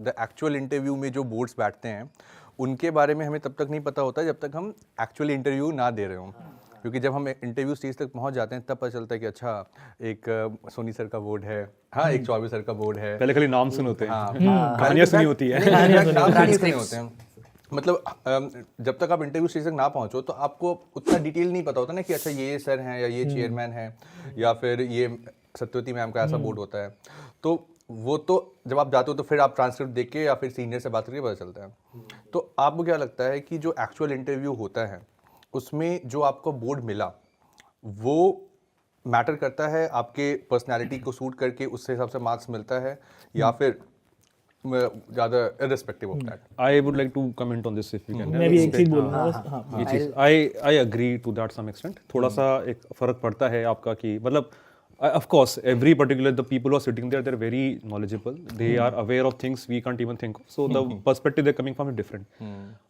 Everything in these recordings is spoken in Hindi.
द एक्चुअल इंटरव्यू में जो बोर्ड्स बैठते हैं उनके बारे में हमें तब तक नहीं पता होता जब तक हम एक्चुअली इंटरव्यू ना दे रहे हों, क्योंकि जब हम इंटरव्यू स्टेज तक पहुंच जाते हैं तब पता चलता है कि अच्छा एक सोनी सर का बोर्ड है, हाँ एक चौबे सर का बोर्ड है। पहले खाली नाम सुने होते हैं, हाँ कहानियां सुनी होती है, नाम नहीं सुने होते हैं। मतलब जब तक आप इंटरव्यू स्टेज तक ना पहुंचो तो आपको उतना डिटेल नहीं पता होता ना कि अच्छा ये सर हैं या ये चेयरमैन है या फिर ये सत्यवती मैम का ऐसा बोर्ड होता है। तो वो तो जब आप जाते हो तो फिर आप ट्रांसक्रिप्ट देख के या फिर सीनियर से बात करके पता चलता है। तो आपको क्या लगता है कि जो एक्चुअल इंटरव्यू होता है उसमें जो आपको बोर्ड मिला वो मैटर करता है, आपके पर्सनैलिटी को सूट करके उससे हिसाब से मार्क्स मिलता है या फिर ज़्यादा irrespective of that? I would like to comment on this if you can. मैं भी एक चीज बोलूँगा बस। हाँ ये चीज I agree to that some extent. थोड़ा सा एक फर्क पड़ता है आपका कि मतलब of course every particular the people who are sitting there they're very knowledgeable, they are aware of things we can't even think of, so the perspective they're coming from is different.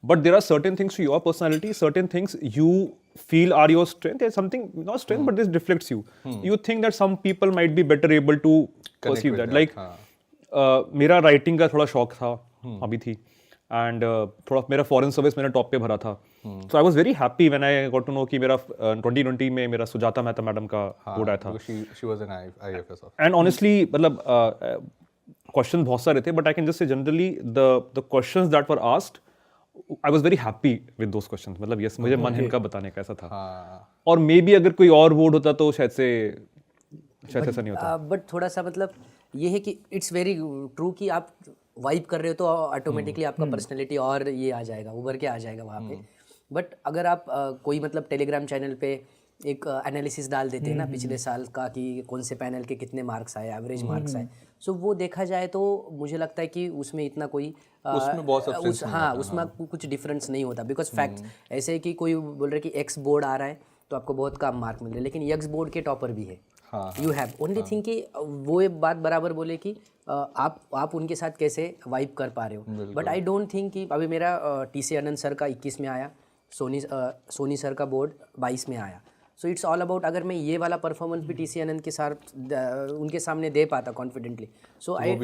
But there are certain things to your personality, certain things you feel are your strength, there's something not strength but this reflects you. You think that some people might be better able to perceive that, like मेरा राइटिंग का थोड़ा शौक था अभी थी एंड थोड़ा मेरा फॉरेन सर्विस मैंने टॉप पे भरा था, so I was very happy when I got to know कि मेरा 2020 में मेरा सुजाता मेहता मैडम का बोर्ड आया था। She was an IFS and honestly मतलब क्वेश्चन बहुत सारे थे but I can just say generally the questions that were asked I was very happy with those questions, मतलब यस मुझे मन है इनका बताने का ऐसा था। और मे बी अगर कोई और बोर्ड होता तो शायद ऐसा नहीं होता। बट थोड़ा सा मतलब ये है कि इट्स वेरी ट्रू कि आप वाइब कर रहे हो तो ऑटोमेटिकली आपका पर्सनैलिटी और ये आ जाएगा, उभर के आ जाएगा वहाँ पे। बट अगर आप कोई मतलब टेलीग्राम चैनल पे एक एनालिसिस डाल देते हैं ना पिछले साल का कि कौन से पैनल के कितने मार्क्स आए, एवरेज मार्क्स आए, सो वो देखा जाए तो मुझे लगता है कि उसमें इतना कोई उसमें बहुत हाँ उसमें कुछ डिफरेंस नहीं होता। बिकॉज फैक्ट ऐसे है कि कोई बोल रहे कि एक्स बोर्ड आ रहा है तो आपको बहुत कम मार्क मिल रहे हैं, लेकिन यक्स बोर्ड के टॉपर भी है। यू हैव ओनली थिंग कि वो एक बात बराबर बोले कि आप उनके साथ कैसे वाइब कर पा रहे हो। बट आई डोंट थिंक कि अभी मेरा टीसी आनंद सर का 21 में आया, सोनी सर का बोर्ड 22 में आया। सो इट्स ऑल अबाउट अगर मैं ये वाला परफॉर्मेंस भी टीसी आनंद के साथ उनके सामने दे पाता confidently, so I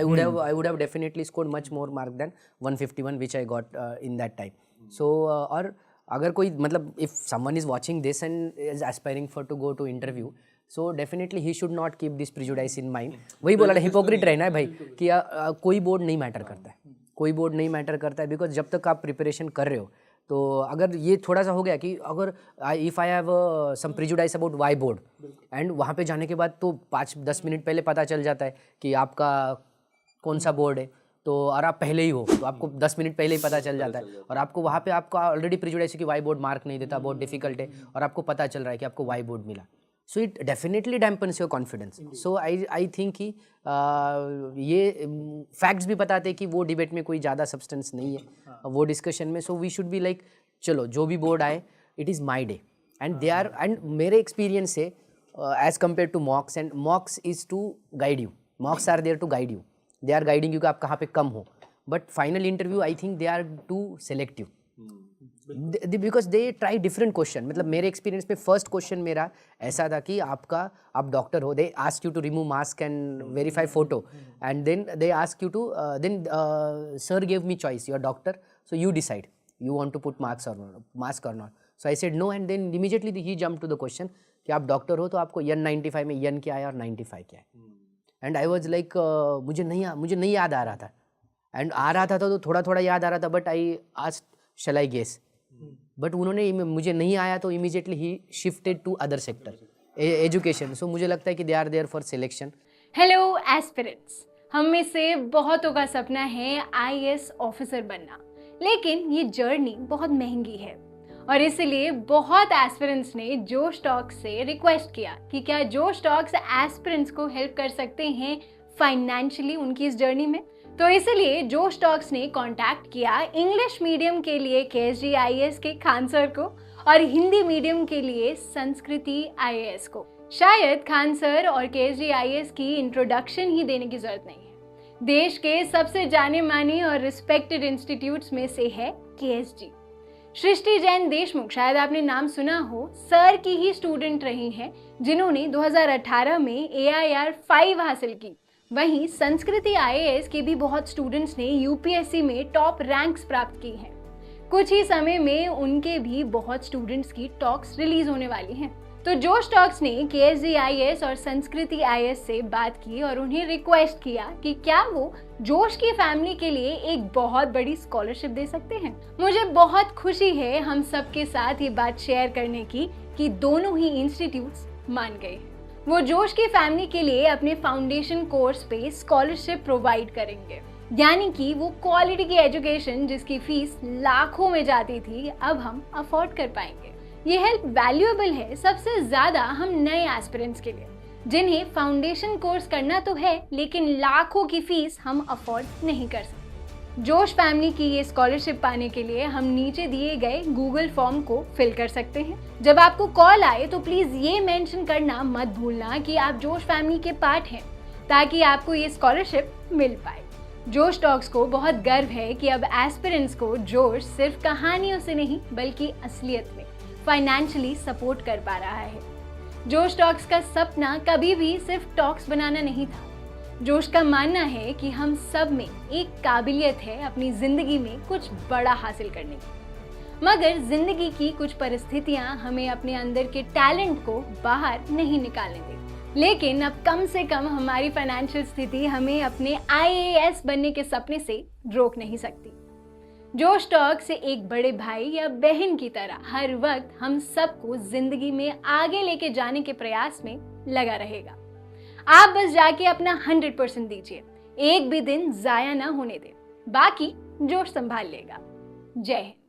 would have definitely scored much more mark than 151 which I got in that time. So और अगर कोई मतलब if someone is watching this and is aspiring for to go to interview, so definitely he should not keep this prejudice in mind. वही बोला हिपोक्रेट रहना है भाई कि कोई बोर्ड नहीं मैटर करता है, कोई बोर्ड नहीं मैटर करता है। बिकॉज जब तक आप प्रिपरेशन कर रहे हो तो अगर ये थोड़ा सा हो गया कि अगर if I have some prejudice about Y board and वहाँ पे जाने के बाद तो 5-10 मिनट पहले पता चल जाता है कि आपका कौन सा बोर्ड है, तो और आप पहले ही हो तो आपको 10 मिनट पहले ही पता चल जाता है, और आपको वहाँ पे आपका ऑलरेडी प्रिजुडाइस है कि वाई बोर्ड मार्क नहीं देता, बहुत डिफिकल्ट है, और आपको पता चल रहा है कि आपको वाई बोर्ड मिला। So it definitely dampens your confidence. So I think कि ये फैक्ट्स भी बताते हैं कि वो डिबेट में कोई ज़्यादा सब्सटेंस नहीं है वो डिस्कशन में। So we should be like चलो जो भी बोर्ड आए it is my day and they are, and मेरे एक्सपीरियंस से as compare to mocks, and mocks is to guide you, mocks are there to guide you, they are guiding you कि आप कहाँ पे कम हो। But final interview I think they are too selective because they try different question. मतलब मेरे एक्सपीरियंस में फर्स्ट क्वेश्चन मेरा ऐसा था कि आप डॉक्टर हो, they ask you to remove mask and verify photo, and then they ask you to then sir give me choice, you are doctor so you decide you want to put mask और not. So I said no, and then immediately he jump to the question कि आप डॉक्टर हो तो आपको N95 में N क्या है और 95 क्या है। एंड आई वॉज लाइक मुझे नहीं याद आ रहा था, एंड आ रहा था तो थोड़ा थोड़ा याद आ रहा था, but I asked shall I guess, but उन्होंने मुझे नहीं आया तो immediately he shifted to other sector education. So मुझे लगता है कि they are there for selection. Hello aspirants, हम में से बहुतों का सपना है IAS ऑफिसर बनना, लेकिन ये जर्नी बहुत महंगी है और इसलिए बहुत एस्पिरेंट्स ने जोश टॉक्स से रिक्वेस्ट किया कि क्या जोश टॉक्स एस्पिरेंट्स को हेल्प कर सकते हैं फाइनेंशियली उनकी इस जर्नी में। तो इसलिए जोश टॉक्स ने कांटेक्ट किया इंग्लिश मीडियम के लिए KSG IAS के खान सर को और हिंदी मीडियम के लिए संस्कृति IAS को। शायद खान सर और KSG IAS की इंट्रोडक्शन ही देने की जरूरत नहीं है। देश के सबसे जाने माने और रिस्पेक्टेड इंस्टीट्यूट्स में से है KSG। सृष्टि जैन देशमुख, शायद आपने नाम सुना हो, सर की ही स्टूडेंट रही हैं जिन्होंने 2018 में AIR 5 हासिल की वहीं संस्कृति आईएएस के भी बहुत स्टूडेंट्स ने यूपीएससी में टॉप रैंक्स प्राप्त की हैं। कुछ ही समय में उनके भी बहुत स्टूडेंट्स की टॉक्स रिलीज होने वाली हैं। तो जोश टॉक्स ने केएसजी आईएएस और संस्कृति आईएएस से बात की और उन्हें रिक्वेस्ट किया कि क्या वो जोश की फैमिली के लिए एक बहुत बड़ी स्कॉलरशिप दे सकते हैं। मुझे बहुत खुशी है हम सबके साथ ये बात शेयर करने की कि दोनों ही इंस्टीट्यूट्स मान गए। वो जोश की फैमिली के लिए अपने फाउंडेशन कोर्स पे स्कॉलरशिप प्रोवाइड करेंगे, यानी कि वो क्वालिटी की एजुकेशन जिसकी फीस लाखों में जाती थी अब हम अफोर्ड कर पाएंगे। ये हेल्प वैल्यूएबल है सबसे ज्यादा हम नए एस्पिरेंट्स के लिए, जिन्हें फाउंडेशन कोर्स करना तो है लेकिन लाखों की फीस हम अफोर्ड नहीं कर सकते। जोश फैमिली की ये स्कॉलरशिप पाने के लिए हम नीचे दिए गए गूगल फॉर्म को फिल कर सकते हैं। जब आपको कॉल आए तो प्लीज ये मेंशन करना मत भूलना कि आप जोश फैमिली के पार्ट हैं, ताकि आपको ये स्कॉलरशिप मिल पाए। जोश टॉक्स को बहुत गर्व है कि अब एस्पिरेंट्स को जोश सिर्फ कहानियों से नहीं बल्कि असलियत में फाइनेंशियली सपोर्ट कर पा रहा है। जोश टॉक्स का सपना कभी भी सिर्फ टॉक्स बनाना नहीं था। जोश का मानना है कि हम सब में एक काबिलियत है अपनी जिंदगी में कुछ बड़ा हासिल करने की, मगर जिंदगी की कुछ परिस्थितियां हमें अपने अंदर के टैलेंट को बाहर नहीं निकालने देती। लेकिन अब कम से कम हमारी फाइनेंशियल स्थिति हमें अपने आईएएस बनने के सपने से रोक नहीं सकती। जोश टॉक से एक बड़े भाई या बहन की तरह हर वक्त हम सबको जिंदगी में आगे लेके जाने के प्रयास में लगा रहेगा। आप बस जाके अपना 100% दीजिए, एक भी दिन जाया ना होने दें, बाकी जोश संभाल लेगा। जय हिंद।